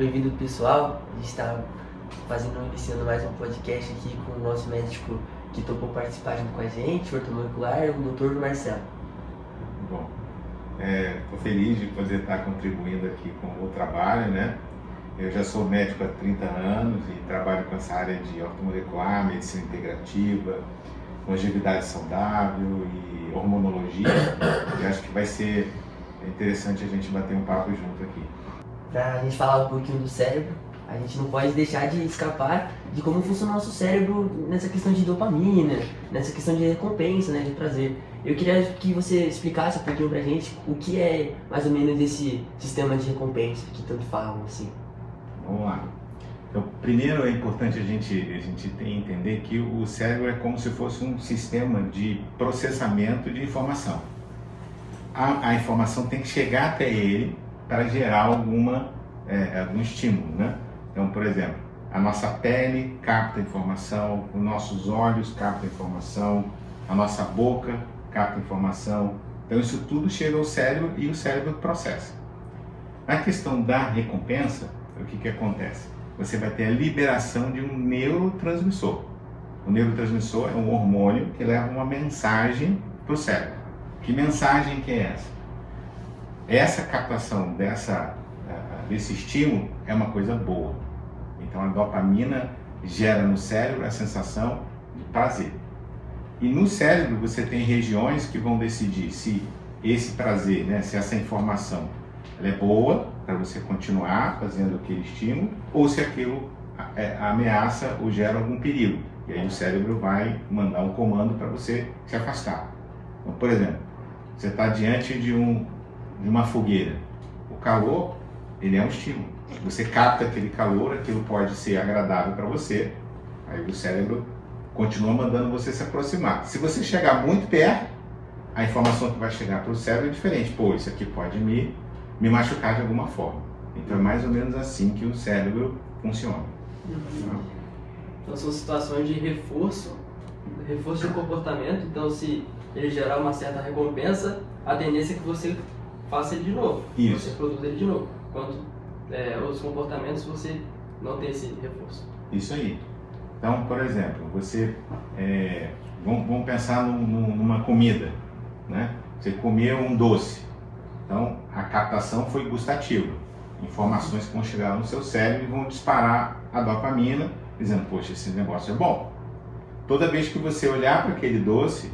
Bem-vindo, pessoal. A gente está iniciando mais um podcast aqui com o nosso médico que topou participar junto com a gente, ortomolecular, o Dr. Marcelo. Bom, estou feliz de poder estar contribuindo aqui com o trabalho, né? Eu já sou médico há 30 anos e trabalho com essa área de ortomolecular, medicina integrativa, longevidade saudável e hormonologia. E acho que vai ser interessante a gente bater um papo junto aqui. Para a gente falar um pouquinho do cérebro, a gente não pode deixar de escapar de como funciona o nosso cérebro nessa questão de dopamina, nessa questão de recompensa, né, de prazer. Eu queria que você explicasse um pouquinho pra gente o que é mais ou menos esse sistema de recompensa que tanto falam, assim. Vamos lá. Então, primeiro é importante a gente entender que o cérebro é como se fosse um sistema de processamento de informação. A informação tem que chegar até ele para gerar algum estímulo, né? Então, por exemplo, a nossa pele capta informação, os nossos olhos captam informação, a nossa boca capta informação. Então, isso tudo chega ao cérebro e o cérebro processa. Na questão da recompensa, o que acontece? Você vai ter a liberação de um neurotransmissor. O neurotransmissor é um hormônio que leva uma mensagem para o cérebro. Que mensagem que é essa? Essa captação desse estímulo é uma coisa boa. Então a dopamina gera no cérebro a sensação de prazer. E no cérebro você tem regiões que vão decidir se esse prazer, né, se essa informação ela é boa para você continuar fazendo aquele estímulo ou se aquilo ameaça ou gera algum perigo. E aí o cérebro vai mandar um comando para você se afastar. Então, por exemplo, você está diante de uma fogueira. O calor, ele é um estímulo. Você capta aquele calor, aquilo pode ser agradável para você. Aí o cérebro continua mandando você se aproximar. Se você chegar muito perto, a informação que vai chegar para o cérebro é diferente. Pô, isso aqui pode me machucar de alguma forma. Então é mais ou menos assim que o cérebro funciona. Então são situações de reforço do comportamento. Então se ele gerar uma certa recompensa, a tendência é que você faça ele de novo. Isso. Você produza ele de novo. Enquanto outros comportamentos você não tem esse reforço. Isso aí. Então, por exemplo, vamos pensar numa comida, né? Você comeu um doce. Então, a captação foi gustativa. Informações que vão chegar no seu cérebro e vão disparar a dopamina, dizendo, poxa, esse negócio é bom. Toda vez que você olhar para aquele doce,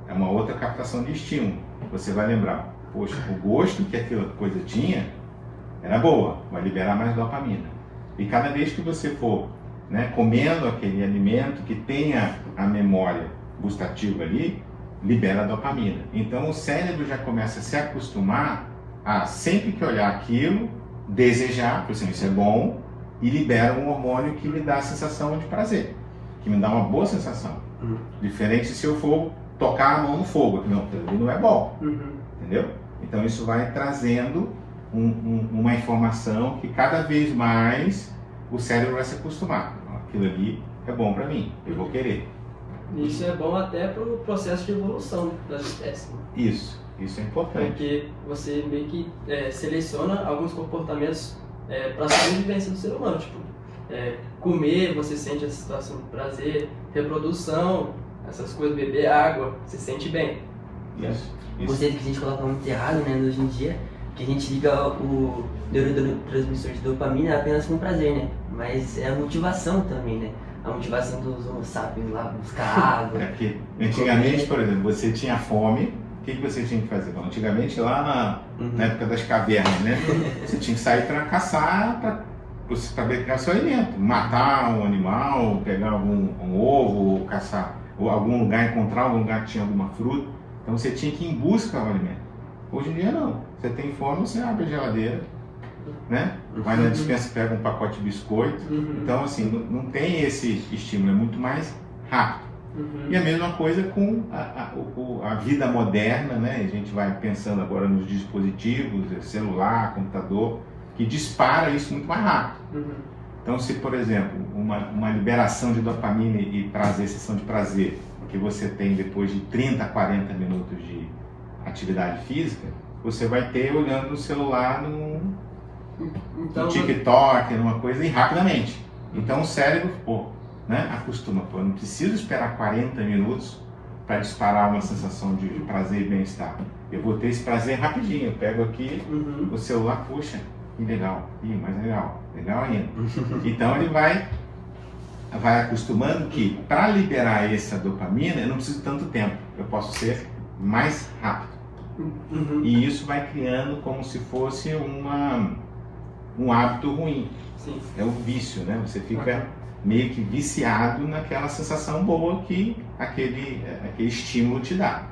é uma outra captação de estímulo. Você vai lembrar, poxa, o gosto que aquela coisa tinha era boa, vai liberar mais dopamina. E cada vez que você for, né, comendo aquele alimento que tenha a memória gustativa ali, libera a dopamina. Então o cérebro já começa a se acostumar a, sempre que olhar aquilo, desejar, por exemplo, isso é bom, e libera um hormônio que me dá a sensação de prazer, que me dá uma boa sensação. Diferente se eu for tocar a mão no fogo, não, não é bom, entendeu? Então isso vai trazendo uma informação que cada vez mais o cérebro vai se acostumar. Aquilo ali é bom para mim, eu vou querer. Isso é bom até para o processo de evolução das espécies. Isso é importante. Porque você meio que seleciona alguns comportamentos para a sobrevivência do ser humano. Tipo, comer, você sente essa situação de prazer, reprodução, essas coisas, beber água, você sente bem. Isso. O conceito que a gente coloca muito errado, né, hoje em dia, que a gente liga o neurotransmissor de dopamina apenas com prazer, né? Mas é a motivação também, né? A motivação dos homo sapiens lá, buscar água. Porque antigamente, por exemplo, você tinha fome, o que você tinha que fazer? Bom, antigamente, lá na época das cavernas, né? Você tinha que sair para caçar, para pegar seu alimento. Matar um animal, pegar um ovo, caçar, ou algum lugar, encontrar algum lugar que tinha alguma fruta. Então você tinha que ir em busca do alimento. Hoje em dia não. Você tem fome, você abre a geladeira, né? Vai na despensa, pega um pacote de biscoito. Então, assim, não tem esse estímulo, é muito mais rápido. E a mesma coisa com a vida moderna, né? A gente vai pensando agora nos dispositivos, celular, computador, que dispara isso muito mais rápido. Então, se, por exemplo, uma liberação de dopamina e prazer, sensação de prazer, que você tem depois de 30 a 40 minutos de atividade física, você vai ter olhando no celular Então, no TikTok, numa coisa, e rapidamente. Então o cérebro, né, acostuma, eu não preciso esperar 40 minutos para disparar uma sensação de prazer e bem-estar. Eu vou ter esse prazer rapidinho, eu pego aqui o celular, puxa, que legal, mais legal, legal ainda. Então ele vai acostumando que para liberar essa dopamina eu não preciso tanto tempo, eu posso ser mais rápido. E isso vai criando como se fosse um hábito ruim. Sim. É o vício, né? Você fica meio que viciado naquela sensação boa que aquele estímulo te dá.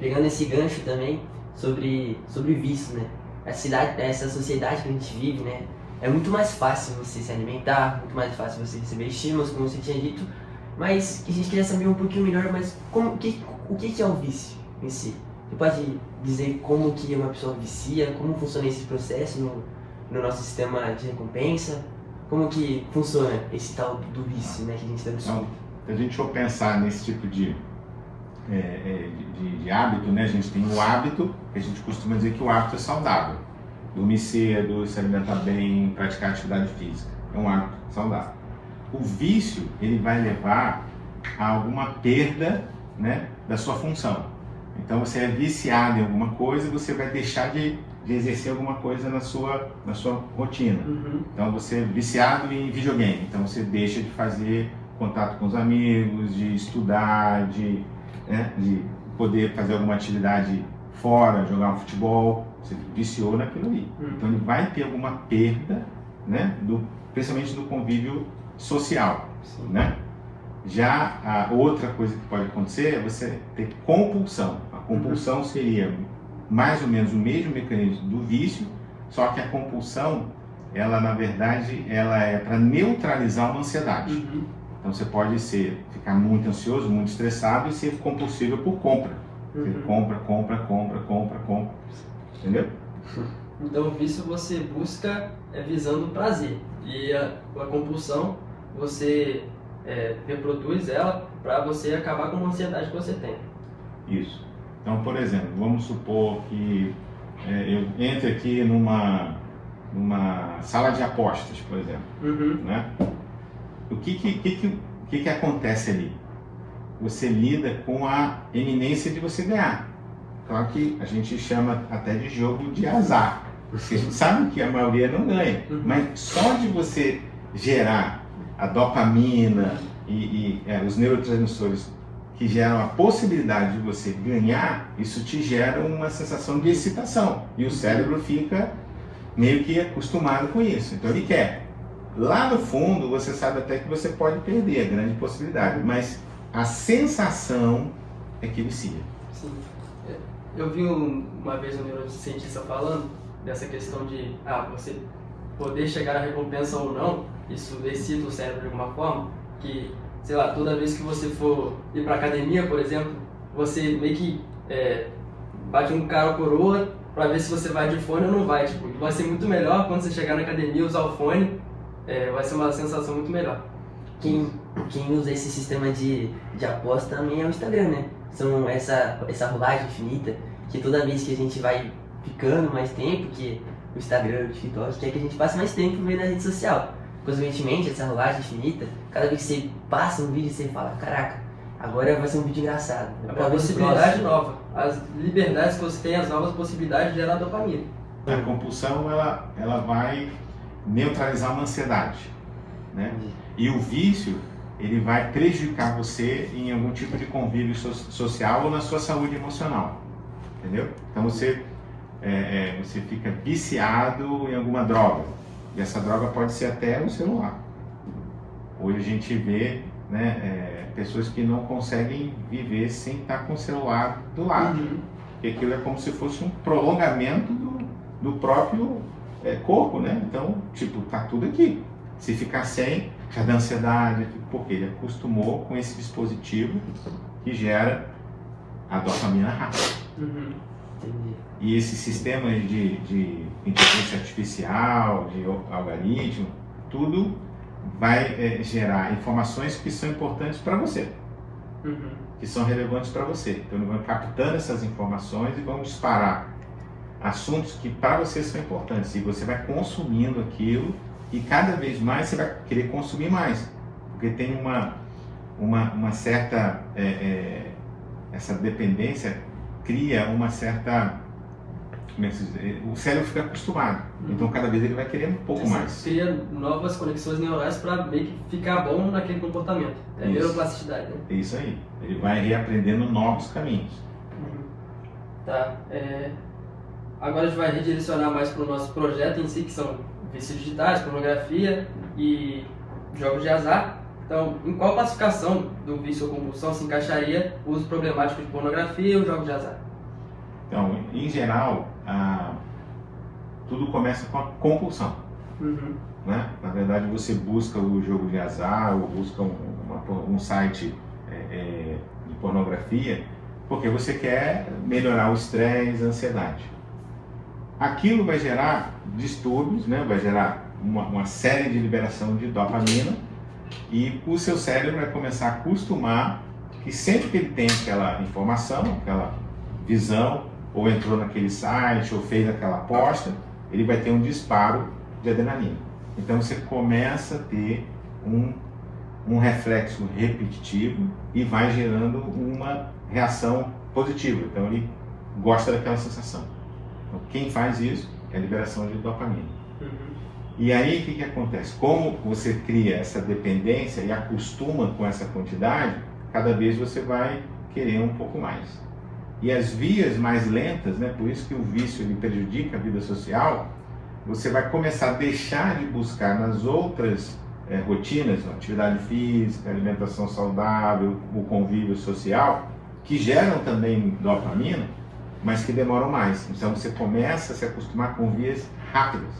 Pegando esse gancho também sobre vício, né? Essa sociedade que a gente vive, né? É muito mais fácil você se alimentar, muito mais fácil você receber estímulos, como você tinha dito. Mas a gente queria saber um pouquinho melhor, mas o que é o vício em si? Você pode dizer como que uma pessoa vicia, como funciona esse processo no nosso sistema de recompensa? Como que funciona esse tal do vício, né, que a gente está Então, se a gente for pensar nesse tipo de hábito, né, a gente tem o hábito, que a gente costuma dizer que o hábito é saudável. Dormir cedo, se alimentar bem, praticar atividade física. É um hábito saudável. O vício, ele vai levar a alguma perda, né, da sua função. Então você é viciado em alguma coisa, você vai deixar de exercer alguma coisa na sua rotina. Então você é viciado em videogame, então você deixa de fazer contato com os amigos, de estudar, de poder fazer alguma atividade fora, jogar um futebol, você viciou naquilo ali. Então ele vai ter alguma perda, né, principalmente do convívio social. Né? Já a outra coisa que pode acontecer é você ter compulsão. A compulsão seria mais ou menos o mesmo mecanismo do vício, só que a compulsão, ela na verdade, ela é para neutralizar uma ansiedade. Então você pode ficar muito ansioso, muito estressado e ser compulsivo por compra. Você compra, entendeu? Então o vício você busca visando o prazer e a compulsão você reproduz ela para você acabar com a ansiedade que você tem. Isso. Então, por exemplo, vamos supor que eu entre aqui numa sala de apostas, por exemplo. Né? O que acontece ali? Você lida com a iminência de você ganhar. Claro que a gente chama até de jogo de azar. Porque a gente sabe que a maioria não ganha. Mas só de você gerar a dopamina e os neurotransmissores que geram a possibilidade de você ganhar, isso te gera uma sensação de excitação. E o cérebro fica meio que acostumado com isso. Então ele quer. Lá no fundo, você sabe até que você pode perder, a grande possibilidade. Mas a sensação é que vicia. Sim. Eu vi uma vez um neurocientista falando dessa questão de você poder chegar à recompensa ou não, isso excita o cérebro de alguma forma, que, sei lá, toda vez que você for ir pra academia, por exemplo, você meio que bate um cara ou coroa pra ver se você vai de fone ou não vai. Tipo, vai ser muito melhor quando você chegar na academia e usar o fone, vai ser uma sensação muito melhor. Quem usa esse sistema de aposta também é o Instagram, né? São essa rolagem infinita, que toda vez que a gente vai ficando mais tempo, que o Instagram, o TikTok, quer que a gente passe mais tempo vendo a rede social. Consequentemente, essa rolagem infinita, cada vez que você passa um vídeo, você fala, caraca, agora vai ser um vídeo engraçado. É uma possibilidade nova. As liberdades que você tem, as novas possibilidades geram dopamina. A compulsão, ela vai neutralizar uma ansiedade, né? E o vício, ele vai prejudicar você em algum tipo de convívio social ou na sua saúde emocional, entendeu? Então você fica viciado em alguma droga, e essa droga pode ser até o celular. Hoje a gente vê, né, pessoas que não conseguem viver sem estar com o celular do lado, porque aquilo é como se fosse um prolongamento do próprio corpo, né? Então, tipo, tá tudo aqui. Se ficar sem, já dá ansiedade, porque ele acostumou com esse dispositivo que gera a dopamina rápida. E esses sistemas de inteligência artificial, de algoritmo, tudo vai gerar informações que são importantes para você, que são relevantes para você. Então, eles vão captando essas informações e vão disparar assuntos que para você são importantes e você vai consumindo aquilo e cada vez mais você vai querer consumir mais, porque tem uma certa essa dependência cria uma certa, como é que se diz? O cérebro fica acostumado, então cada vez ele vai querer um pouco mais. Cria novas conexões neurais para meio que ficar bom naquele comportamento. É neuroplasticidade, né? É isso aí. Ele vai reaprendendo novos caminhos. Tá. Agora a gente vai redirecionar mais para o nosso projeto em si, que são vícios digitais, pornografia e jogos de azar. Então, em qual classificação do vício ou compulsão se encaixaria o uso problemático de pornografia e os jogos de azar? Então, em geral, tudo começa com a compulsão. Né? Na verdade, você busca o jogo de azar ou busca um site de pornografia porque você quer melhorar o estresse, a ansiedade. Aquilo vai gerar distúrbios, né? Vai gerar uma série de liberação de dopamina e o seu cérebro vai começar a acostumar que sempre que ele tem aquela informação, aquela visão, ou entrou naquele site, ou fez aquela aposta, ele vai ter um disparo de adrenalina. Então você começa a ter um reflexo repetitivo e vai gerando uma reação positiva. Então ele gosta daquela sensação. Então, quem faz isso é a liberação de dopamina. E aí o que acontece? Como você cria essa dependência e acostuma com essa quantidade, cada vez você vai querer um pouco mais. E as vias mais lentas, né, por isso que o vício ele prejudica a vida social, você vai começar a deixar de buscar nas outras rotinas, atividade física, alimentação saudável, o convívio social, que geram também dopamina, mas que demoram mais. Então você começa a se acostumar com vias rápidas,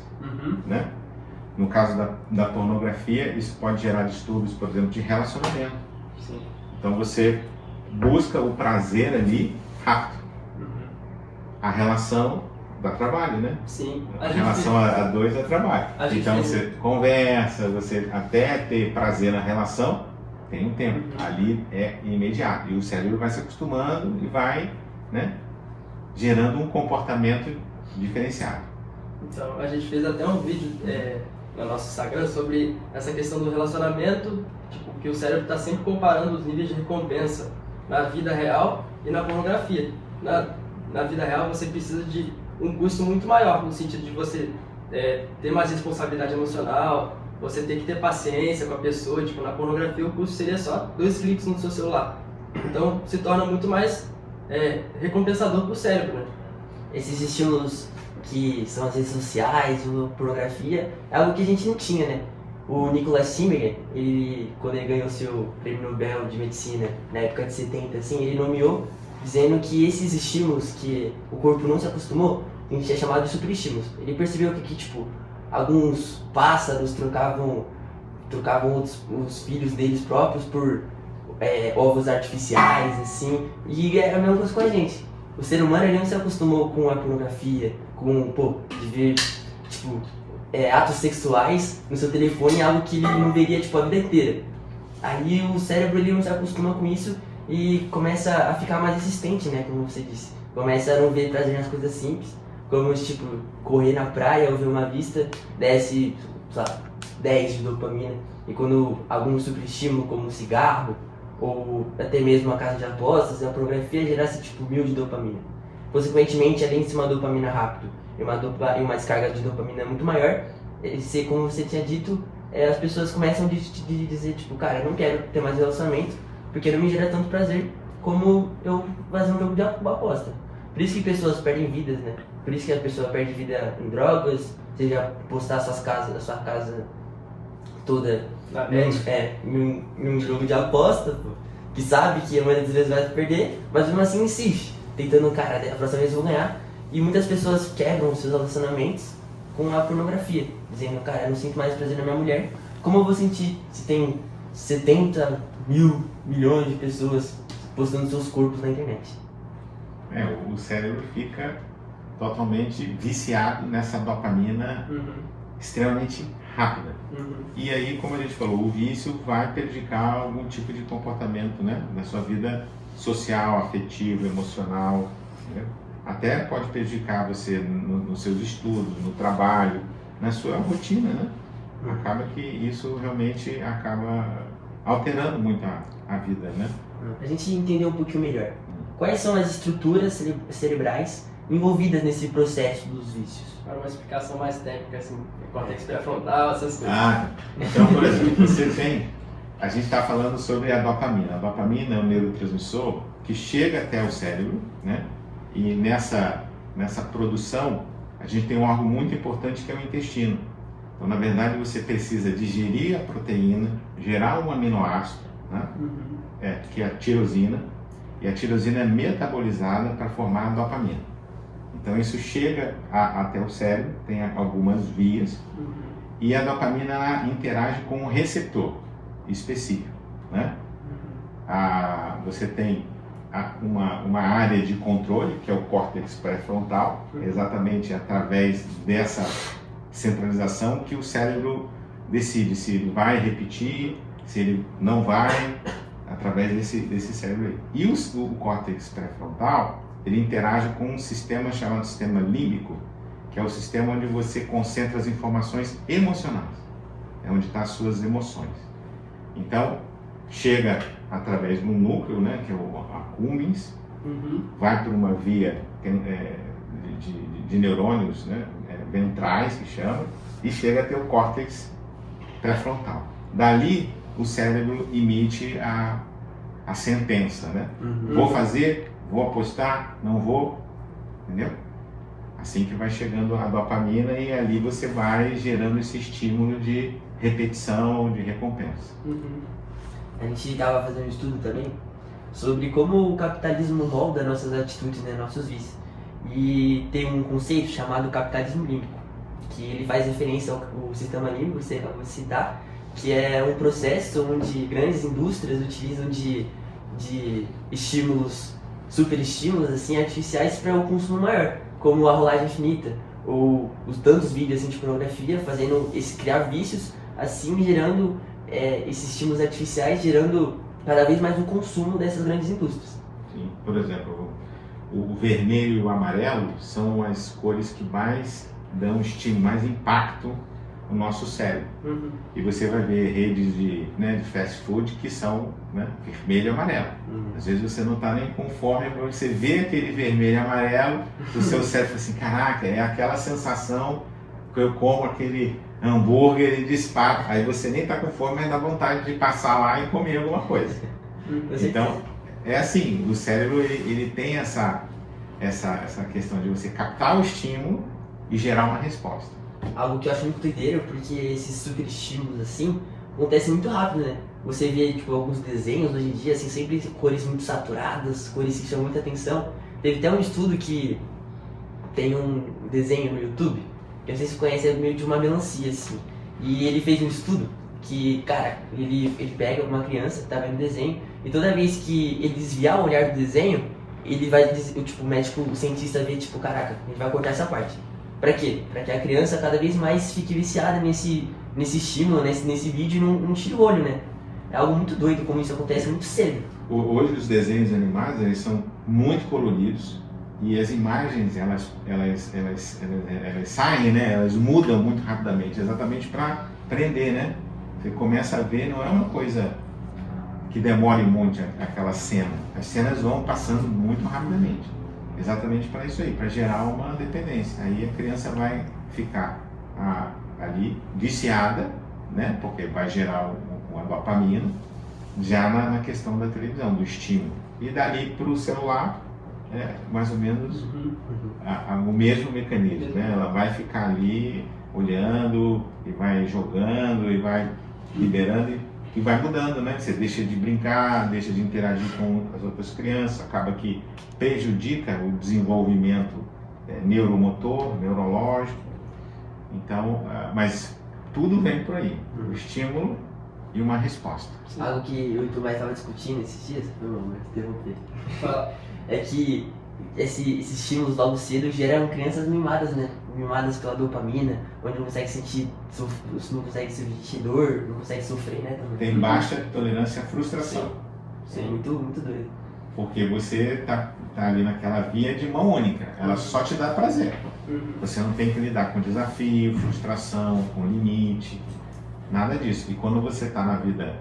né? No caso da pornografia, isso pode gerar distúrbios, por exemplo, de relacionamento. Sim. Então você busca o prazer ali rápido. A relação dá trabalho, né? Sim. A relação a dois é trabalho. Então você conversa, você até ter prazer na relação, tem um tempo. Ali é imediato. E o cérebro vai se acostumando e vai, né, gerando um comportamento diferenciado. Então, a gente fez até um vídeo no nosso Instagram sobre essa questão do relacionamento, tipo, que o cérebro está sempre comparando os níveis de recompensa na vida real e na pornografia. Na vida real você precisa de um custo muito maior, no sentido de você ter mais responsabilidade emocional, você ter que ter paciência com a pessoa. Tipo, na pornografia o custo seria só 2 cliques no seu celular. Então se torna muito mais recompensador para o cérebro, né? Esses estímulos que são as redes sociais, a pornografia, é algo que a gente não tinha, né? O Nicholas Stimiger, quando ele ganhou seu prêmio Nobel de Medicina, na época de 70, assim, ele nomeou dizendo que esses estímulos que o corpo não se acostumou, a gente é chamado de superestímulos. Ele percebeu que tipo, alguns pássaros trocavam os filhos deles próprios por ovos artificiais, assim, e é a mesma coisa com a gente. O ser humano ele não se acostumou com a pornografia, de ver, tipo, atos sexuais no seu telefone, algo que ele não veria, tipo, a vida inteira. Aí o cérebro ele não se acostuma com isso e começa a ficar mais resistente, né, como você disse. Começa a não ver prazer nas coisas simples, como, tipo, correr na praia ou ver uma vista, desce, sei lá, 10 de dopamina. E quando algum superestímulo, como um cigarro, ou até mesmo uma casa de apostas, a pornografia gerasse tipo 1000 de dopamina. Consequentemente, além de ser uma dopamina rápido e uma descarga de dopamina muito maior, como você tinha dito, as pessoas começam a dizer tipo, cara, eu não quero ter mais relacionamento porque não me gera tanto prazer como eu fazer um jogo de aposta. Por isso que pessoas perdem vidas, né? Por isso que a pessoa perde vida em drogas, seja postar a sua casa toda em um jogo de aposta, pô, que sabe que a maioria das vezes vai perder, mas mesmo assim insiste, tentando, cara, a próxima vez eu vou ganhar. E muitas pessoas quebram seus relacionamentos com a pornografia, dizendo, cara, eu não sinto mais prazer na minha mulher, como eu vou sentir se tem 70 milhões de pessoas postando seus corpos na internet? O cérebro fica totalmente viciado nessa dopamina extremamente rápida. E aí, como a gente falou, o vício vai prejudicar algum tipo de comportamento, né, na sua vida social, afetiva, emocional, né? até pode prejudicar você nos seus estudos, no trabalho, na sua rotina, né? Acaba que isso realmente acaba alterando muito a vida, né? Pra gente entender um pouquinho melhor, quais são as estruturas cerebrais envolvidas nesse processo dos vícios? Para uma explicação mais técnica, assim, córtex pré-frontal, essas coisas. Então, por exemplo, a gente está falando sobre a dopamina. A dopamina é um neurotransmissor que chega até o cérebro, né? E nessa produção, a gente tem um órgão muito importante que é o intestino. Então, na verdade, você precisa digerir a proteína, gerar um aminoácido, né? Que é a tirosina, e a tirosina é metabolizada para formar a dopamina. Então, isso chega até o cérebro, tem algumas vias, e a dopamina ela interage com um receptor específico, né? Você tem uma área de controle, que é o córtex pré-frontal, exatamente através dessa centralização que o cérebro decide se ele vai repetir, se ele não vai, através desse cérebro aí. E o córtex pré-frontal, ele interage com um sistema chamado sistema límbico, que é o sistema onde você concentra as informações emocionais, é onde estão as suas emoções. Então, chega através do núcleo, né, que é o accumbens, vai por uma via de neurônios, né, ventrais, que chama, e chega até o córtex pré-frontal. Dali, o cérebro emite a sentença, né? Vou fazer, vou apostar, não vou, entendeu? Assim que vai chegando a dopamina e ali você vai gerando esse estímulo de repetição, de recompensa. A gente estava fazendo um estudo também sobre como o capitalismo molda nossas atitudes, né, nossos vícios. E tem um conceito chamado capitalismo límbico, que ele faz referência ao sistema límbico, você acabou de citar, que é um processo onde grandes indústrias utilizam de estímulos, superestímulos assim, artificiais para o consumo maior, como a rolagem infinita, ou os tantos vídeos assim, de pornografia, fazendo criar vícios, assim gerando esses estímulos artificiais, gerando cada vez mais o consumo dessas grandes indústrias. Sim, por exemplo, o vermelho e o amarelo são as cores que mais dão estímulo, mais impacto no nosso cérebro. E você vai ver redes de fast food que são, né, vermelho e amarelo. Às vezes você não está nem com fome, mas você vê aquele vermelho e amarelo, o seu cérebro fala assim, caraca, é aquela sensação que eu como aquele hambúrguer e disparo. Aí você nem está com fome, mas dá vontade de passar lá e comer alguma coisa. Então, é assim, o cérebro ele tem essa questão de você captar o estímulo e gerar uma resposta. Algo que eu acho muito doideiro, porque esses super estímulos assim acontecem muito rápido, né? Você vê tipo, alguns desenhos hoje em dia, assim, sempre cores muito saturadas, cores que chamam muita atenção. Teve até um estudo que tem um desenho no YouTube, que eu não sei se você conhece, é meio de uma melancia, assim. E ele fez um estudo que, cara, ele pega uma criança que tá vendo o desenho e toda vez que ele desviar o olhar do desenho, ele vai, tipo, o médico, o cientista vê, tipo, caraca, ele vai cortar essa parte. Pra quê? Pra que a criança cada vez mais fique viciada nesse estímulo, nesse vídeo e não tire o olho, né? É algo muito doido como isso acontece muito cedo. Hoje os desenhos animados, eles são muito coloridos e as imagens, elas saem, né? Elas mudam muito rapidamente, exatamente para prender, né? Você começa a ver, não é uma coisa que demore muito aquela cena. As cenas vão passando muito rapidamente. Exatamente para isso aí, para gerar uma dependência. Aí a criança vai ficar ali viciada, né? Porque vai gerar uma dopamina já na questão da televisão, do estímulo. E dali para o celular, mais ou menos o mesmo mecanismo, né? Ela vai ficar ali olhando e vai jogando e vai liberando e vai mudando, né? Você deixa de brincar, deixa de interagir com as outras crianças, acaba que prejudica o desenvolvimento neuromotor, neurológico. Então, mas tudo vem por aí, o estímulo e uma resposta. Algo que eu e o Tomás estava discutindo esses dias, interromper, é que esses estímulos logo cedo geram crianças mimadas, né? Mimadas pela dopamina, onde não consegue sentir dor, não consegue sofrer, né? Também. Tem baixa tolerância à frustração. Sim, muito, muito doido. Porque você tá ali naquela via de mão única, ela só te dá prazer. Você não tem que lidar com desafio, frustração, com limite, nada disso. E quando você está na vida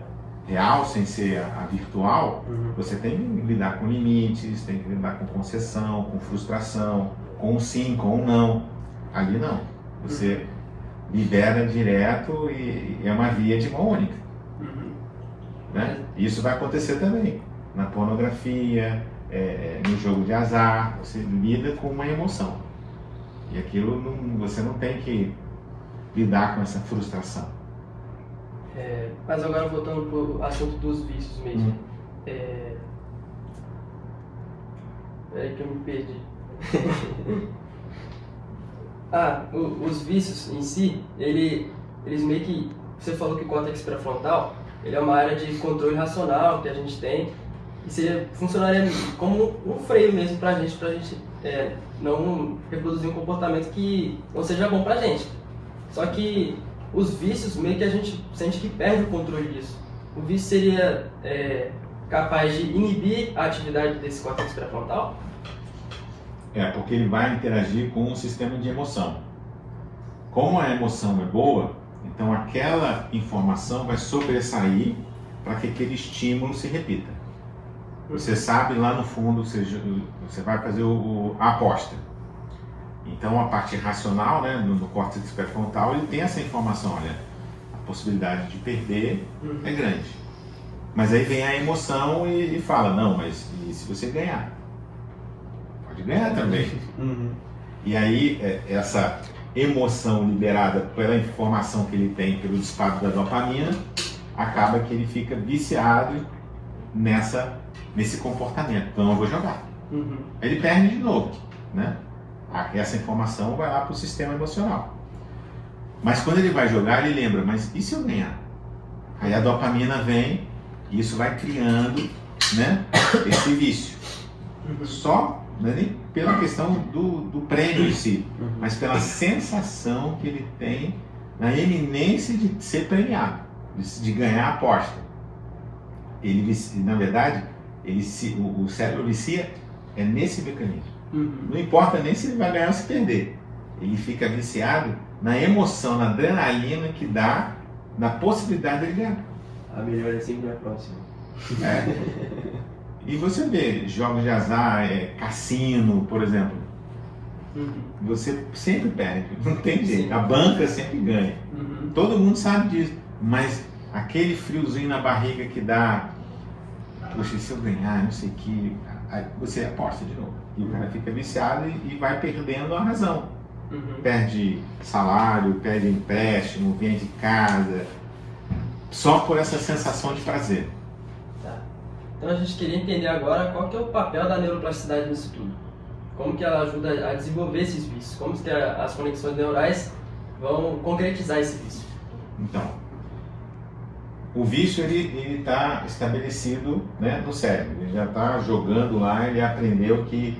real, sem ser a virtual, você tem que lidar com limites, tem que lidar com concessão, com frustração, com um sim, com um não. Ali não. Você libera direto e é uma via de mão única. Né? Isso vai acontecer também na pornografia, no jogo de azar. Você lida com uma emoção. E aquilo você não tem que lidar com essa frustração. Mas agora voltando para o assunto dos vícios mesmo. Peraí que eu me perdi. Os vícios em si, eles meio que... Você falou que o córtex pré-frontal, ele é uma área de controle racional que a gente tem. E funcionaria como um freio mesmo pra gente não reproduzir um comportamento que não seja bom pra gente. Só que os vícios, meio que a gente sente que perde o controle disso. O vício seria capaz de inibir a atividade desse córtex pré-frontal? Porque ele vai interagir com um sistema de emoção. Como a emoção é boa, então aquela informação vai sobressair para que aquele estímulo se repita. Você sabe lá no fundo, você vai fazer a aposta. Então a parte racional, né, no córtex pré-frontal, ele tem essa informação, olha, a possibilidade de perder é grande. Mas aí vem a emoção e fala, não, mas e se você ganhar? Pode ganhar também. E aí essa emoção liberada pela informação que ele tem pelo disparo da dopamina, acaba que ele fica viciado nesse comportamento. Então eu vou jogar. Ele perde de novo, né? Essa informação vai lá para o sistema emocional. Mas quando ele vai jogar, ele lembra, mas e se eu ganhar? Aí a dopamina vem e isso vai criando, né, esse vício. Só, não é nem pela questão do prêmio em si, mas pela sensação que ele tem na iminência de ser premiado, de ganhar a aposta. Na verdade, o cérebro vicia nesse mecanismo. Não importa nem se ele vai ganhar ou se perder. Ele fica viciado na emoção, na adrenalina que dá na possibilidade de ganhar. A melhor é sempre a próxima. E você vê jogos de azar, cassino, por exemplo. Você sempre perde, não tem jeito. A banca sempre ganha. Todo mundo sabe disso. Mas aquele friozinho na barriga que dá, poxa, se eu ganhar, não sei o que, aí você aposta de novo. E o cara fica viciado e vai perdendo a razão. Perde salário, perde empréstimo, vende casa, só por essa sensação de prazer. Tá. Então a gente queria entender agora qual que é o papel da neuroplasticidade nisso tudo. Como que ela ajuda a desenvolver esses vícios, como que as conexões neurais vão concretizar esse vício. Então, o vício ele está estabelecido, né, no cérebro, ele já está jogando lá, ele aprendeu que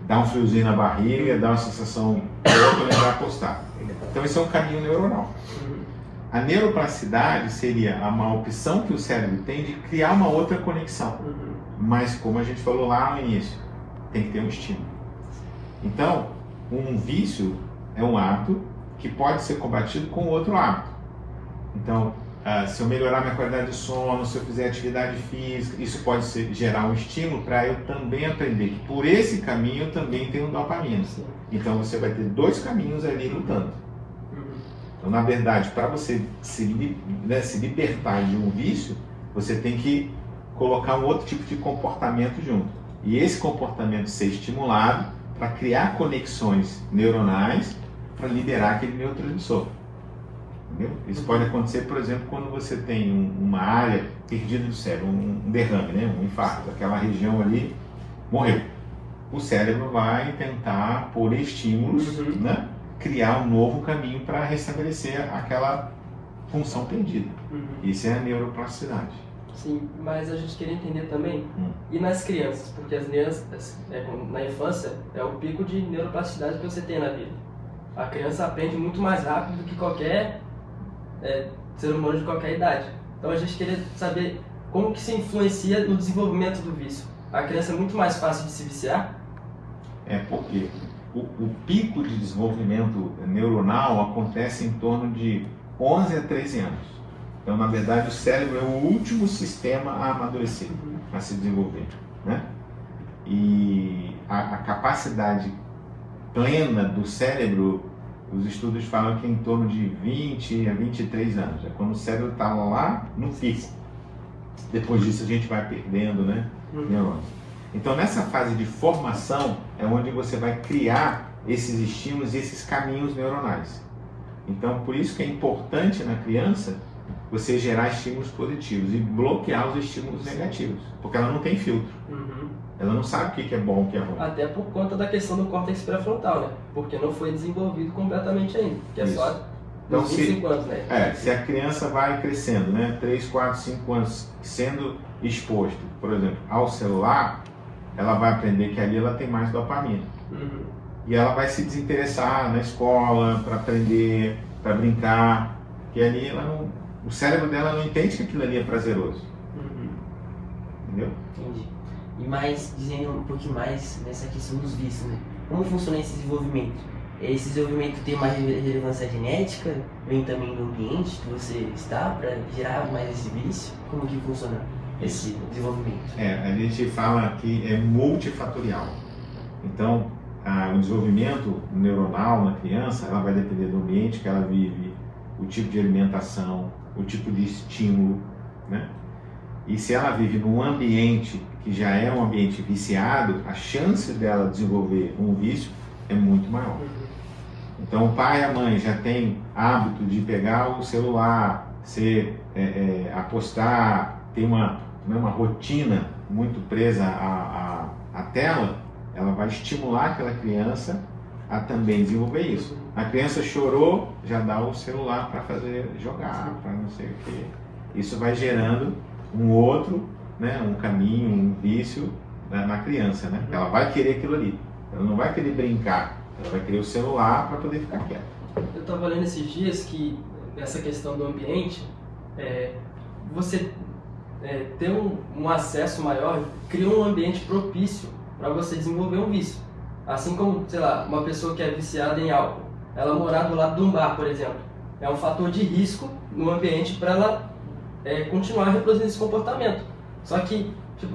dá um friozinho na barriga, dá uma sensação boa, ele vai apostar. Então esse é um caminho neuronal. A neuroplasticidade seria uma opção que o cérebro tem de criar uma outra conexão. Mas como a gente falou lá no início, tem que ter um estímulo. Então, um vício é um hábito que pode ser combatido com outro hábito. Então, se eu melhorar minha qualidade de sono, se eu fizer atividade física, isso pode gerar um estímulo para eu também aprender que por esse caminho eu também tenho dopamina. Então você vai ter dois caminhos ali lutando. Então, na verdade, para você se libertar de um vício, você tem que colocar um outro tipo de comportamento junto. E esse comportamento ser estimulado para criar conexões neuronais para liberar aquele neurotransmissor. Entendeu? Isso pode acontecer, por exemplo, quando você tem uma área perdida do cérebro, um derrame, né? Um infarto, aquela região ali morreu. O cérebro vai tentar, por estímulos, né, criar um novo caminho para restabelecer aquela função perdida. Isso é a neuroplasticidade. Sim, mas a gente queria entender também, e nas crianças, porque as crianças, na infância, é o pico de neuroplasticidade que você tem na vida. A criança aprende muito mais rápido do que qualquer ser humano de qualquer idade. Então a gente queria saber como que se influencia no desenvolvimento do vício. a criança é muito mais fácil de se viciar? É porque o pico de desenvolvimento neuronal acontece em torno de 11 a 13 anos. Então, na verdade, o cérebro é o último sistema a amadurecer, a se desenvolver, né? E a capacidade plena do cérebro, os estudos falam que é em torno de 20 a 23 anos, é quando o cérebro está lá no pico. Depois disso a gente vai perdendo, né, neurônios. Então nessa fase de formação é onde você vai criar esses estímulos e esses caminhos neuronais. Então por isso que é importante na criança você gerar estímulos positivos e bloquear os estímulos negativos, porque ela não tem filtro. Ela não sabe o que é bom e o que é ruim. Até por conta da questão do córtex pré-frontal, né? Porque não foi desenvolvido completamente ainda, que é Isso. só Então, dos 25 anos, né? Se a criança vai crescendo, né, 3, 4, 5 anos, sendo exposto, por exemplo, ao celular, ela vai aprender que ali ela tem mais dopamina. E ela vai se desinteressar na escola, para aprender, para brincar, que ali ela não, o cérebro dela não entende que aquilo ali é prazeroso. Entendeu? Entendi. E mais, dizendo um pouquinho mais nessa questão dos vícios, né? Como funciona esse desenvolvimento? Esse desenvolvimento tem uma relevância genética? Vem também do ambiente que você está para gerar mais esse vício? Como que funciona esse desenvolvimento? A gente fala que é multifatorial. Então, o desenvolvimento neuronal na criança, ela vai depender do ambiente que ela vive, o tipo de alimentação, o tipo de estímulo, né? E se ela vive num ambiente que já é um ambiente viciado, a chance dela desenvolver um vício é muito maior. Então o pai e a mãe já têm hábito de pegar o celular, apostar, ter uma rotina muito presa à tela, ela vai estimular aquela criança a também desenvolver isso. A criança chorou, já dá o celular para fazer jogar, para não sei o quê. Isso vai gerando um outro, né, um caminho, um vício na criança, né? Ela vai querer aquilo ali. Ela não vai querer brincar, ela vai querer o celular para poder ficar quieta. Eu estava lendo esses dias que essa questão do ambiente, você ter um acesso maior cria um ambiente propício para você desenvolver um vício. Assim como, sei lá, uma pessoa que é viciada em álcool, ela morar do lado de um bar, por exemplo, é um fator de risco no ambiente para ela continuar reproduzindo esse comportamento. Só que,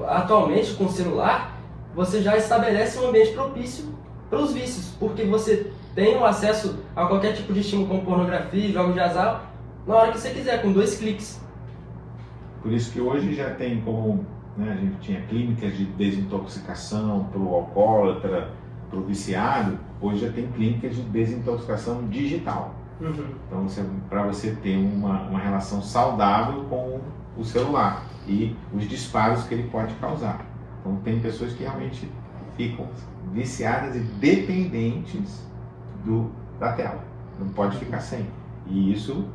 atualmente, com o celular, você já estabelece um ambiente propício para os vícios, porque você tem um acesso a qualquer tipo de estímulo como pornografia, jogos de azar, na hora que você quiser, com 2 cliques. Por isso que hoje já tem como, né, a gente tinha clínicas de desintoxicação para o alcoólatra, para o viciado, hoje já tem clínicas de desintoxicação digital. Então, para você ter uma relação saudável com o celular e os disparos que ele pode causar. Então, tem pessoas que realmente ficam viciadas e dependentes da tela. Não pode ficar sem. E isso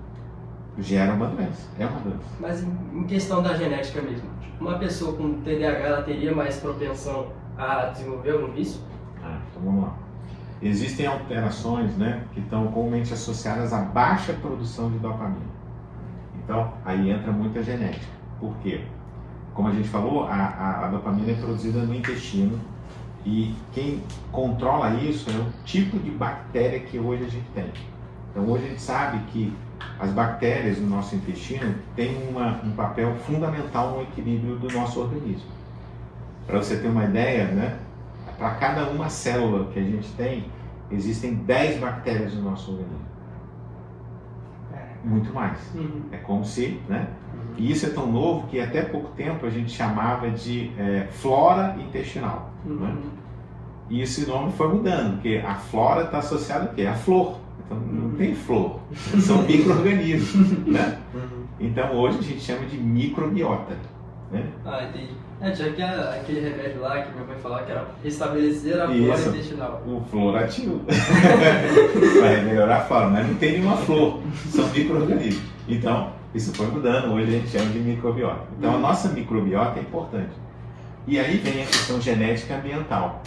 gera uma doença. É uma doença. Mas em questão da genética mesmo, uma pessoa com TDAH ela teria mais propensão a desenvolver algum vício? Então vamos lá. Existem alterações, né, que estão comumente associadas à baixa produção de dopamina. Então, aí entra muita genética. Por quê? Como a gente falou, a dopamina é produzida no intestino e quem controla isso é o tipo de bactéria que hoje a gente tem. Então, hoje a gente sabe que as bactérias no nosso intestino têm um papel fundamental no equilíbrio do nosso organismo. Para você ter uma ideia, né, para cada uma célula que a gente tem, existem 10 bactérias no nosso organismo. Muito mais. É como se, né? E isso é tão novo que até pouco tempo a gente chamava de flora intestinal. Né? E esse nome foi mudando, porque a flora está associada a quê? A flor. Então não tem flor, são micro-organismos. Né? Então hoje a gente chama de microbiota. Né? Entendi. Tinha aquele remédio lá que minha mãe falava que era restabelecer a flora intestinal. O florativo. Vai melhorar a flora, mas não tem nenhuma flor, são micro-organismos. Então, isso foi mudando, hoje a gente chama de microbiota. Então, a nossa microbiota é importante. E aí vem a questão genética ambiental.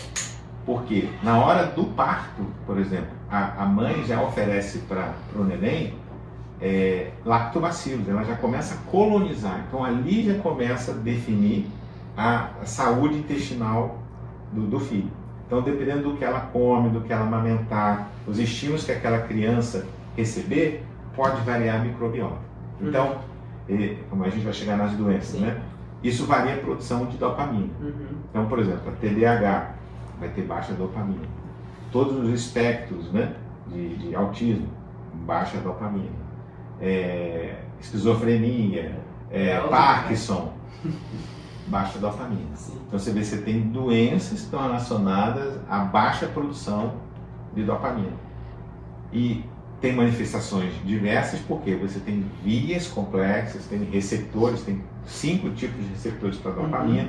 Porque na hora do parto, por exemplo, a mãe já oferece para o neném lactobacilos, ela já começa a colonizar. Então, ali já começa a definir a saúde intestinal do filho. Então, dependendo do que ela come, do que ela amamentar, os estímulos que aquela criança receber, pode variar a microbiota. Então, como a gente vai chegar nas doenças, Sim. né? Isso varia a produção de dopamina. Então, por exemplo, a TDAH vai ter baixa dopamina. Todos os espectros, né, de autismo, baixa dopamina. Esquizofrenia, Parkinson, baixa dopamina. Sim. Então você vê que você tem doenças que estão relacionadas à baixa produção de dopamina. E tem manifestações diversas porque você tem vias complexas, tem receptores, tem 5 tipos de receptores para dopamina.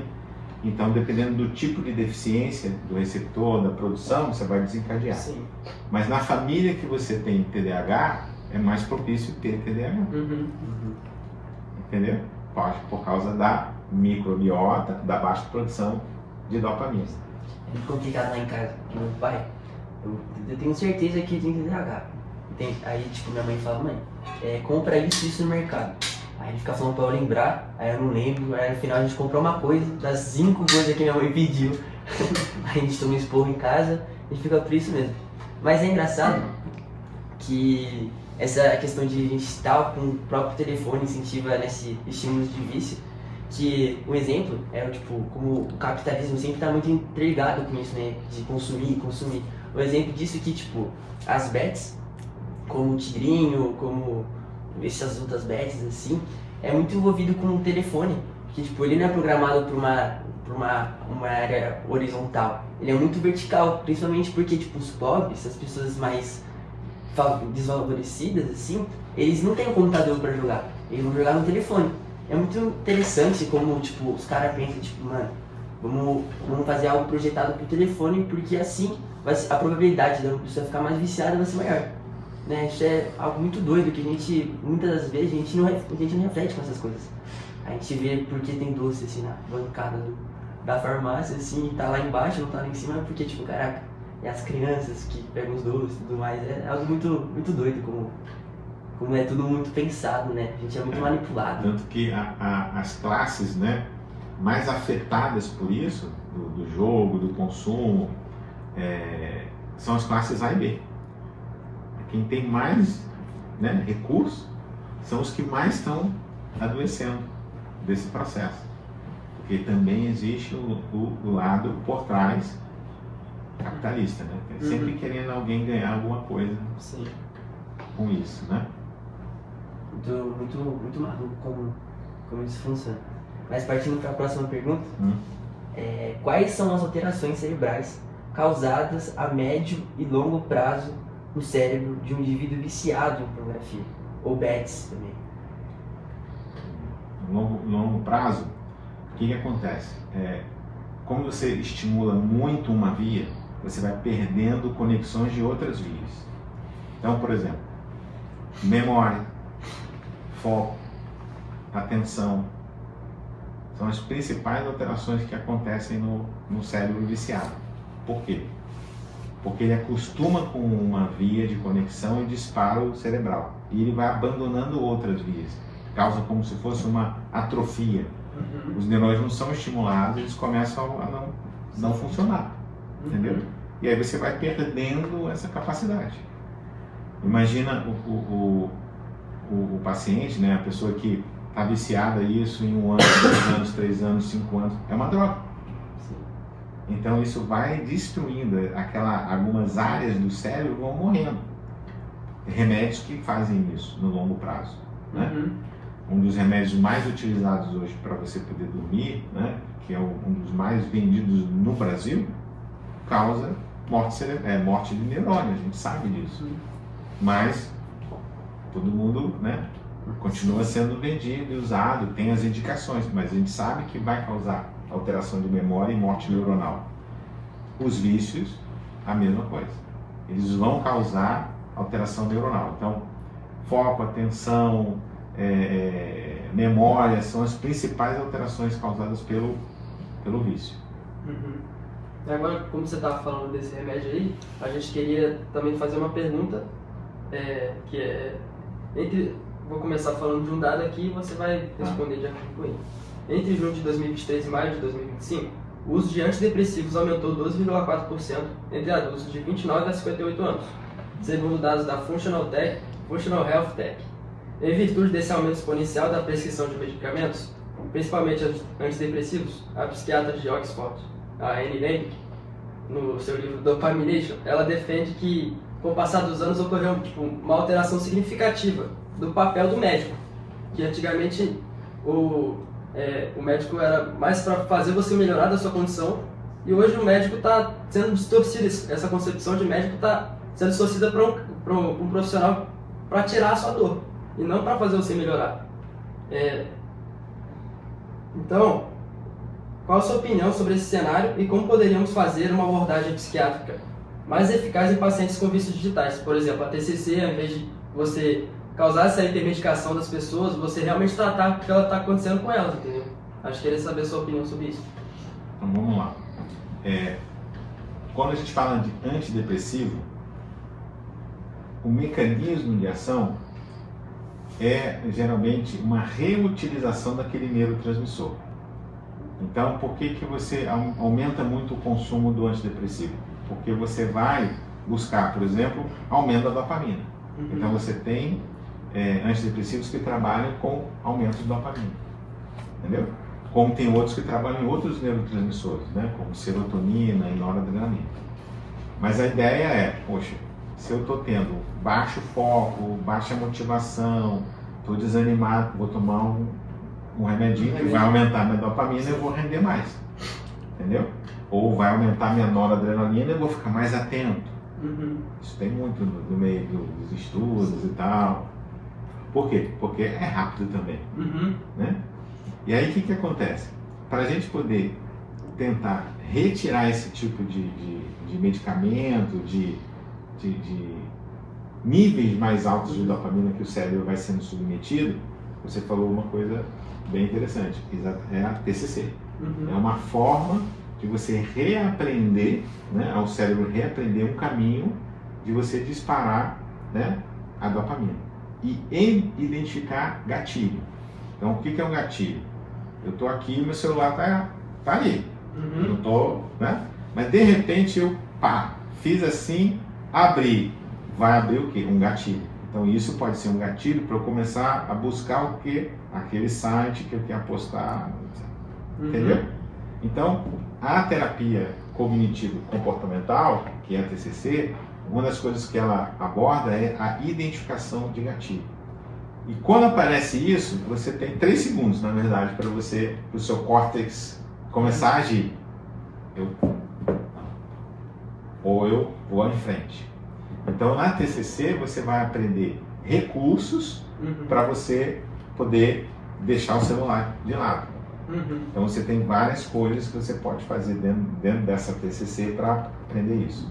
Então, dependendo do tipo de deficiência do receptor, da produção, você vai desencadear. Sim. Mas na família que você tem TDAH, é mais propício ter TDAH. Entendeu? Pode, por causa da microbiota, da baixa produção de dopamina. É muito complicado lá em casa, porque meu pai, eu tenho certeza que tem TDAH. Aí, tipo, minha mãe fala, mãe, compra isso e isso no mercado. Aí ele fica falando pra eu lembrar, aí eu não lembro, aí no final a gente comprou uma coisa, das 5 coisas que minha mãe pediu. Aí a gente toma um esporro em casa e fica por isso mesmo. Mas é engraçado que essa questão de a gente estar com o próprio telefone incentiva nesse estímulo de vício, que um exemplo é tipo, como o capitalismo sempre está muito intrigado com isso, né, de consumir. O exemplo disso é que, tipo, as bets, como o Tigrinho, como essas outras bets, assim, é muito envolvido com o telefone, porque, tipo, ele não é programado para uma área horizontal, ele é muito vertical, principalmente porque, tipo, os pobres, as pessoas mais desfavorecidas, assim, eles não têm um computador para jogar, eles vão jogar no telefone. É muito interessante como, tipo, os caras pensam, tipo, mano, vamos fazer algo projetado pro telefone, porque assim a probabilidade da pessoa ficar mais viciada vai ser maior. Né? Isso é algo muito doido, que a gente, muitas das vezes, a gente não reflete com essas coisas. A gente vê porque tem doce, assim, na bancada da farmácia, assim, tá lá embaixo, não tá lá em cima, porque, tipo, caraca, é as crianças que pegam os doces e tudo mais. É algo muito, muito doido, como é tudo muito pensado, né? A gente é muito manipulado. Tanto que as classes, né, mais afetadas por isso, do jogo, do consumo, são as classes A e B. Quem tem mais, né, recursos são os que mais estão adoecendo desse processo. Porque também existe o lado por trás capitalista, né? Sempre querendo alguém ganhar alguma coisa Sim. com isso, né? Muito maluco como isso funciona. Mas partindo para a próxima pergunta, quais são as alterações cerebrais causadas a médio e longo prazo no cérebro de um indivíduo viciado em pornografia? Ou bets também. Longo prazo, o que acontece? Como você estimula muito uma via, você vai perdendo conexões de outras vias. Então, por exemplo, memória, foco, atenção, são as principais alterações que acontecem no cérebro viciado. Por quê? Porque ele acostuma com uma via de conexão e disparo cerebral. E ele vai abandonando outras vias. Causa como se fosse uma atrofia. Os neurônios não são estimulados, eles começam a não funcionar. Entendeu? E aí você vai perdendo essa capacidade. Imagina o paciente, né, a pessoa que está viciada isso em 1 ano, 2 anos, 3 anos, 5 anos, é uma droga. Sim. Então isso vai destruindo, algumas áreas do cérebro vão morrendo. Remédios que fazem isso no longo prazo. Né? Um dos remédios mais utilizados hoje para você poder dormir, né, que é um dos mais vendidos no Brasil, causa morte de neurônio, a gente sabe disso. Mas todo mundo, né, continua sendo vendido e usado, tem as indicações, mas a gente sabe que vai causar alteração de memória e morte neuronal. Os vícios, a mesma coisa. Eles vão causar alteração neuronal. Então, foco, atenção, memória são as principais alterações causadas pelo vício. E agora, como você estava falando desse remédio aí, a gente queria também fazer uma pergunta, que é, vou começar falando de um dado aqui e você vai responder de acordo com ele. entre junho de 2023 e maio de 2025, o uso de antidepressivos aumentou 12,4% entre adultos de 29 a 58 anos, segundo dados da Functional Health Tech. Em virtude desse aumento exponencial da prescrição de medicamentos, principalmente antidepressivos, a psiquiatra de Oxford, a Annie Lennox, no seu livro Dopamination, ela defende que, com o passar dos anos, ocorreu uma alteração significativa do papel do médico, que antigamente o médico era mais para fazer você melhorar da sua condição, e hoje o médico está sendo distorcido, essa concepção de médico está sendo distorcida para um profissional para tirar a sua dor, e não para fazer você melhorar. Então, qual a sua opinião sobre esse cenário e como poderíamos fazer uma abordagem psiquiátrica mais eficaz em pacientes com vícios digitais? Por exemplo, a TCC, ao invés de você causar essa hipermedicação das pessoas, você realmente tratar o que ela está acontecendo com elas, entendeu? Acho que queria saber a sua opinião sobre isso. Então vamos lá. Quando a gente fala de antidepressivo, o mecanismo de ação é geralmente uma reutilização daquele neurotransmissor. Então, por que você aumenta muito o consumo do antidepressivo? Porque você vai buscar, por exemplo, aumento da dopamina. Então, você tem antidepressivos que trabalham com aumento de dopamina, entendeu? Como tem outros que trabalham em outros neurotransmissores, né? Como serotonina e noradrenalina. Mas a ideia é, poxa, se eu estou tendo baixo foco, baixa motivação, estou desanimado, vou tomar um remedinho que vai aumentar minha dopamina e eu vou render mais, entendeu? Ou vai aumentar minha noradrenalina e eu vou ficar mais atento. Isso tem muito no meio dos estudos e tal. Por quê? Porque é rápido também, né? E aí o que acontece? Para a gente poder tentar retirar esse tipo de medicamento, de níveis mais altos de dopamina que o cérebro vai sendo submetido, você falou uma coisa bem interessante, é a TCC. É uma forma de você reaprender, né, ao cérebro reaprender um caminho de você disparar, né, a dopamina e identificar gatilho. Então, o que é um gatilho? Eu estou aqui, meu celular tá ali, eu não estou, né? Mas de repente eu fiz assim, abri, vai abrir o quê? Um gatilho. Então isso pode ser um gatilho para eu começar a buscar o quê? Aquele site que eu quero apostar, entendeu? Então, a terapia cognitivo-comportamental, que é a TCC, uma das coisas que ela aborda é a identificação de gatilho. E quando aparece isso, você tem 3 segundos, na verdade, para o seu córtex começar a agir. Ou eu vou em frente. Então, na TCC, você vai aprender recursos para você poder deixar o celular de lado. Então, você tem várias coisas que você pode fazer dentro dessa TCC para aprender isso.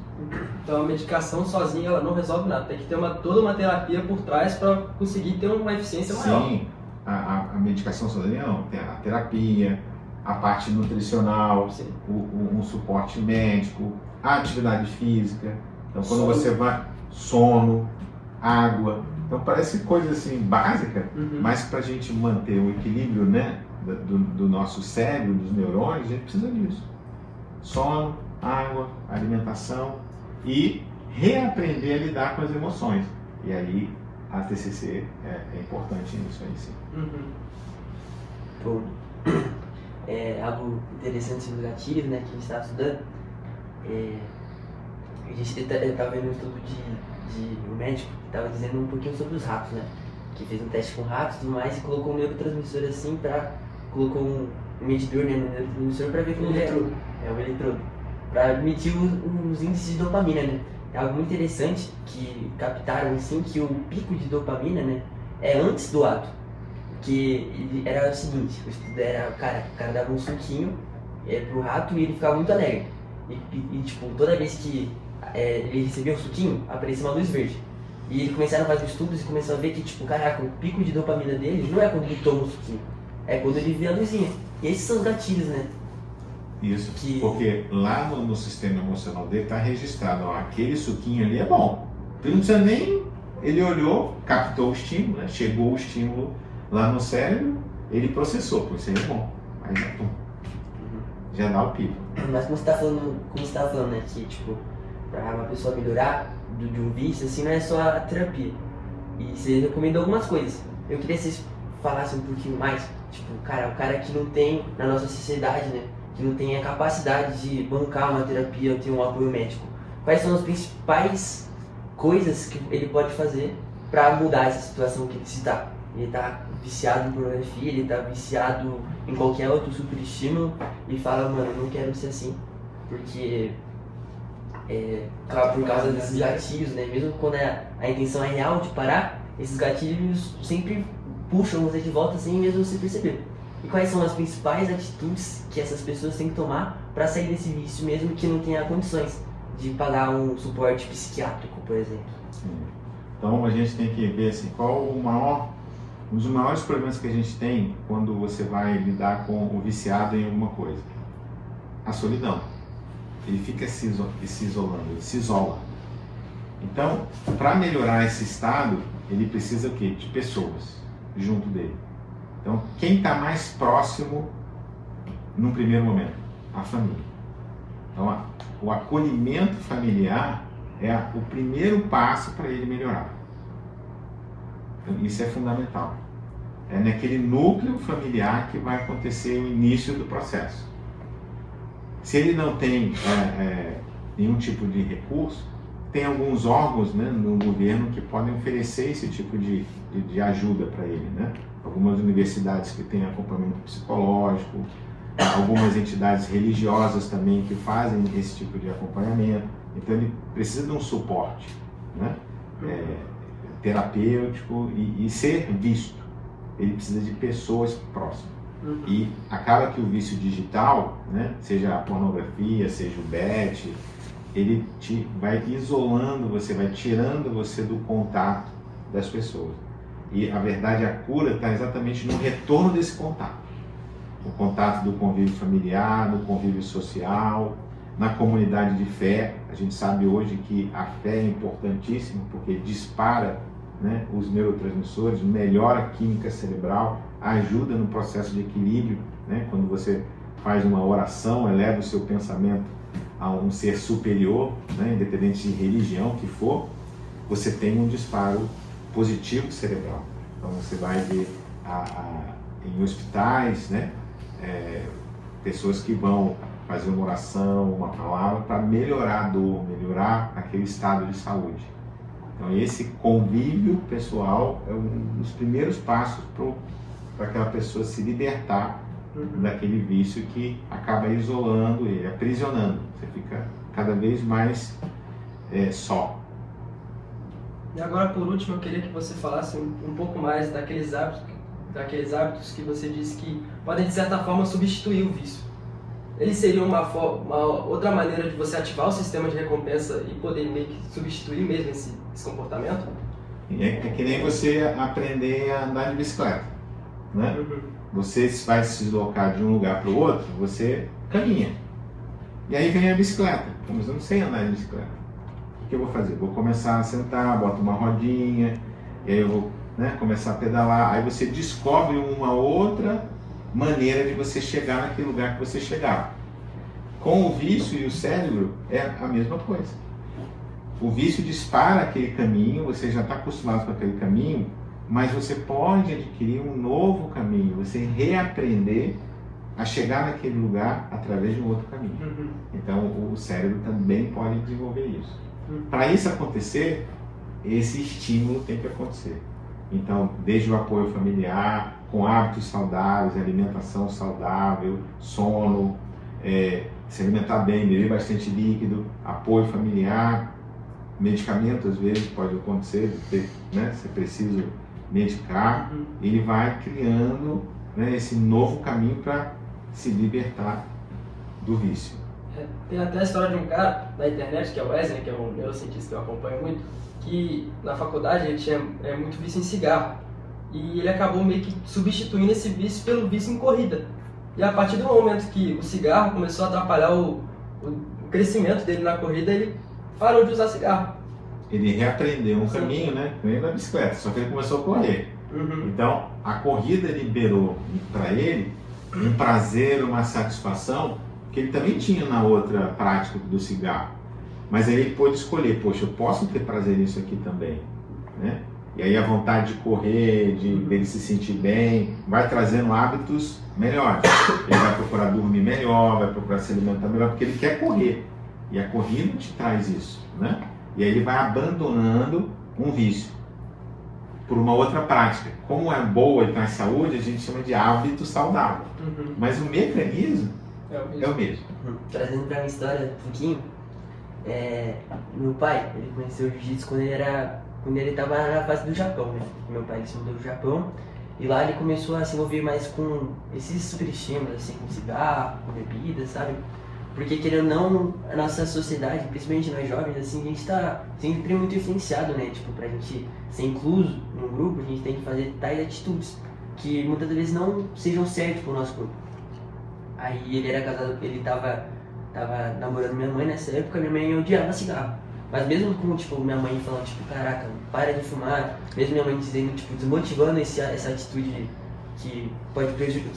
Então, a medicação sozinha ela não resolve nada. Tem que ter toda uma terapia por trás para conseguir ter uma eficiência maior. Sim, a medicação sozinha não. Tem a terapia, a parte nutricional, um suporte médico, a atividade física. Então, quando você vai, sono, água. Então, parece coisa assim básica, mas para a gente manter o equilíbrio, né, do nosso cérebro, dos neurônios, a gente precisa disso. Sono, água, alimentação e reaprender a lidar com as emoções. E aí, a TCC é importante nisso aí, sim. Bom, algo interessante sobre o gatilho, né, que a gente estava estudando. A gente estava vendo um estudo de um médico que estava dizendo um pouquinho sobre os ratos, né? Que fez um teste com ratos e tudo mais e colocou um neurotransmissor assim colocou um medidor, né, no neurotransmissor para ver como o eletrodo. Para medir os índices de dopamina, né? É algo muito interessante que captaram assim que o pico de dopamina, né, é antes do ato. Que era o seguinte, o estudo era o cara dava um suquinho pro rato e ele ficava muito alegre. E tipo, toda vez que ele recebia um suquinho, aparecia uma luz verde. E eles começaram a fazer estudos e começaram a ver que, tipo, caraca, o pico de dopamina dele não é quando ele toma o suquinho, é quando ele vê a luzinha. E esses são os gatilhos, né? Isso, porque lá no sistema emocional dele está registrado, ó, aquele suquinho ali é bom. Ele não precisa nem... Ele olhou, captou o estímulo, né? Chegou o estímulo lá no cérebro, ele processou, por isso é bom. Aí já, pum, já dá o pico. Mas como você tá falando, né, que tipo, pra uma pessoa melhorar de um vício, assim, não é só a terapia. E você recomendou algumas coisas. Eu queria que vocês falassem um pouquinho mais, tipo, o cara que não tem, na nossa sociedade, né, que não tem a capacidade de bancar uma terapia ou ter um apoio médico. Quais são as principais coisas que ele pode fazer pra mudar essa situação que ele está? Ele tá viciado em pornografia, ele tá viciado em qualquer outro superestímulo e fala, mano, eu não quero ser assim, porque por causa desses gatilhos, né? Mesmo quando a intenção é real de parar, esses gatilhos sempre puxam você de volta sem mesmo você perceber. E quais são as principais atitudes que essas pessoas têm que tomar para sair desse vício, mesmo que não tenha condições de pagar um suporte psiquiátrico, por exemplo? Sim. Então a gente tem que ver assim, um dos maiores problemas que a gente tem quando você vai lidar com o viciado em alguma coisa. A solidão. Ele fica se isolando, ele se isola. Então, para melhorar esse estado, ele precisa o quê? De pessoas junto dele. Então, quem está mais próximo num primeiro momento? A família. Então, o acolhimento familiar é o primeiro passo para ele melhorar. Então, isso é fundamental. É naquele núcleo familiar que vai acontecer o início do processo. Se ele não tem nenhum tipo de recurso, tem alguns órgãos, né, no governo que podem oferecer esse tipo de ajuda para ele, né? Algumas universidades que têm acompanhamento psicológico, algumas entidades religiosas também que fazem esse tipo de acompanhamento. Então ele precisa de um suporte, né, terapêutico e ser visto. Ele precisa de pessoas próximas. E acaba que o vício digital, né, seja a pornografia, seja o bet, ele vai isolando você, vai tirando você do contato das pessoas. E a verdade, a cura está exatamente no retorno desse contato. O contato do convívio familiar, do convívio social, na comunidade de fé. A gente sabe hoje que a fé é importantíssima porque dispara, né, os neurotransmissores, melhora a química cerebral, ajuda no processo de equilíbrio, né? Quando você faz uma oração, eleva o seu pensamento a um ser superior, né, independente de religião que for, você tem um disparo positivo cerebral. Então você vai ver em hospitais, né, pessoas que vão fazer uma oração, uma palavra para melhorar a dor, melhorar aquele estado de saúde. Então esse convívio pessoal é um dos primeiros passos para aquela pessoa se libertar daquele vício que acaba isolando ele, aprisionando. Você fica cada vez mais só. E agora, por último, eu queria que você falasse um pouco mais daqueles hábitos que você disse que podem, de certa forma, substituir o vício. Eles seriam uma outra maneira de você ativar o sistema de recompensa e poder meio que substituir mesmo esse comportamento? É que nem você aprender a andar de bicicleta, né? Você vai se deslocar de um lugar para o outro, você caminha. E aí vem a bicicleta. Mas eu não sei andar de bicicleta. O que eu vou fazer? Vou começar a sentar, boto uma rodinha, e aí eu vou, né, começar a pedalar. Aí você descobre uma outra maneira de você chegar naquele lugar que você chegava. Com o vício e o cérebro é a mesma coisa. O vício dispara aquele caminho, você já está acostumado com aquele caminho, mas você pode adquirir um novo caminho, você reaprender a chegar naquele lugar através de um outro caminho. Então o cérebro também pode desenvolver isso. Para isso acontecer, esse estímulo tem que acontecer. Então, desde o apoio familiar, com hábitos saudáveis, alimentação saudável, sono, se alimentar bem, beber bastante líquido, apoio familiar, medicamento às vezes pode acontecer, né, você precisa medicar, ele vai criando, né, esse novo caminho para se libertar do vício. Tem até a história de um cara na internet, que é o Wesley, que é um neurocientista que eu acompanho muito, que na faculdade ele tinha muito vício em cigarro. E ele acabou meio que substituindo esse vício pelo vício em corrida. E a partir do momento que o cigarro começou a atrapalhar o crescimento dele na corrida, ele parou de usar cigarro. Ele reaprendeu um caminho, né? Veio da bicicleta, só que ele começou a correr. Então, a corrida liberou para ele um prazer, uma satisfação que ele também tinha na outra prática do cigarro. Mas aí ele pôde escolher, poxa, eu posso ter prazer nisso aqui também, né? E aí a vontade de correr, dele se sentir bem, vai trazendo hábitos melhores. Ele vai procurar dormir melhor, vai procurar se alimentar melhor, porque ele quer correr. E a corrida te traz isso, né? E aí ele vai abandonando um vício por uma outra prática. Como é boa e traz saúde, a gente chama de hábito saudável. Mas o mecanismo é o mesmo. Trazendo pra minha história um pouquinho, meu pai, ele conheceu o jiu-jitsu quando ele estava na fase do Japão, né? Meu pai ele se mudou do Japão e lá ele começou a se envolver mais com esses superestímulos, assim, com cigarro, com bebida, sabe? Porque querendo ou não, a nossa sociedade, principalmente nós jovens, assim, a gente tá sempre muito influenciado, né? Tipo, pra gente ser incluso num grupo, a gente tem que fazer tais atitudes que muitas vezes não sejam certas pro nosso corpo. Aí ele era casado, ele tava namorando minha mãe nessa época, minha mãe odiava cigarro. Mas mesmo com, tipo, minha mãe falando, tipo, caraca, para de fumar, mesmo minha mãe dizendo, tipo, desmotivando essa atitude que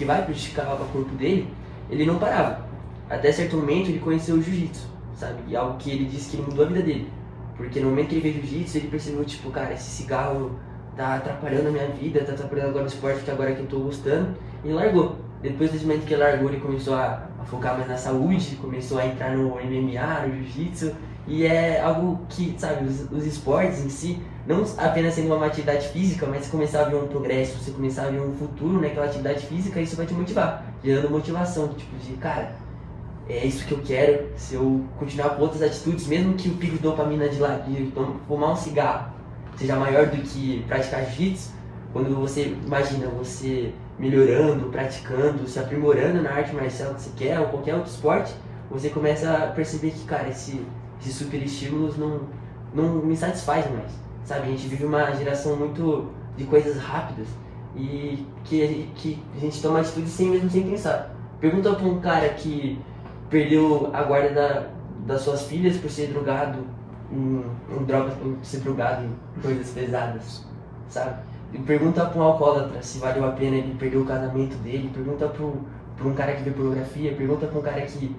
vai prejudicar o corpo dele, ele não parava. Até certo momento ele conheceu o jiu-jitsu, sabe? E algo que ele disse que mudou a vida dele. Porque no momento que ele fez jiu-jitsu, ele percebeu, tipo, cara, esse cigarro tá atrapalhando a minha vida, tá atrapalhando agora o esporte que agora que eu tô gostando, e largou. Depois desse momento que ele largou, ele começou a focar mais na saúde, começou a entrar no MMA, no jiu-jitsu, e é algo que, sabe, os esportes em si, não apenas sendo uma atividade física, mas você começar a ver um progresso, você começar a ver um futuro naquela atividade física, isso vai te motivar, gerando motivação, tipo, de, cara, é isso que eu quero, se eu continuar com outras atitudes, mesmo que o pico de dopamina de fumar um cigarro seja maior do que praticar jiu-jitsu, quando você imagina você melhorando, praticando, se aprimorando na arte marcial que você quer, ou qualquer outro esporte, você começa a perceber que, cara, esses super estímulos não me satisfazem mais, sabe? A gente vive uma geração muito de coisas rápidas e que a gente toma atitudes mesmo sem pensar. Pergunta pra um cara que perdeu a guarda das suas filhas por ser drogado por ser drogado em coisas pesadas, sabe? E pergunta pra um alcoólatra se valeu a pena ele perder o casamento dele, pergunta pra um cara que vê pornografia, pergunta pra um cara que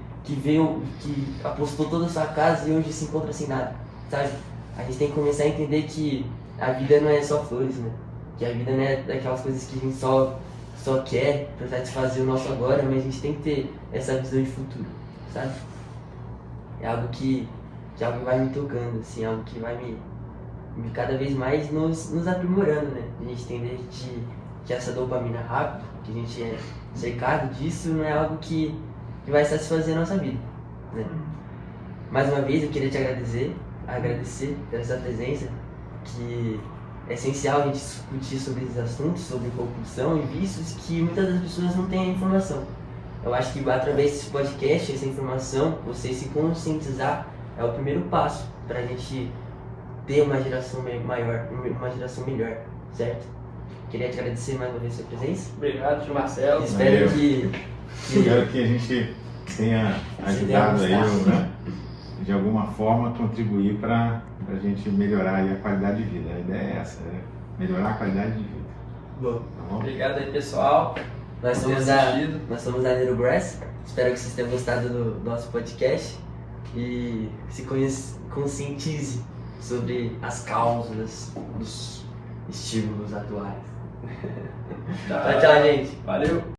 apostou toda a sua casa e hoje se encontra sem nada, sabe? A gente tem que começar a entender que a vida não é só flores, né? Que a vida não é daquelas coisas que a gente só quer pra satisfazer o nosso agora, mas a gente tem que ter essa visão de futuro, sabe? É algo que vai me tocando, assim, algo que vai me cada vez mais nos aprimorando, né? A gente entender que essa dopamina rápida, que a gente é cercado disso, não é algo que vai satisfazer a nossa vida, né? Mais uma vez eu queria te agradecer pela essa presença, que é essencial a gente discutir sobre esses assuntos, sobre compulsão e vícios, que muitas das pessoas não têm a informação. Eu acho que através desse podcast, essa informação, você se conscientizar é o primeiro passo para a gente ter uma geração maior, uma geração melhor, certo? Queria te agradecer mais uma vez a sua presença. Obrigado, tio Marcelo. Espero que Espero que a gente tenha ajudado aí, né? De alguma forma contribuir para a gente melhorar aí a qualidade de vida. A ideia é essa, né? Melhorar a qualidade de vida. Bom, Tá bom? Obrigado aí, pessoal. nós somos a Neurobrass. Espero que vocês tenham gostado do nosso podcast e se conscientize sobre as causas dos estímulos atuais. Tchau, gente. Valeu.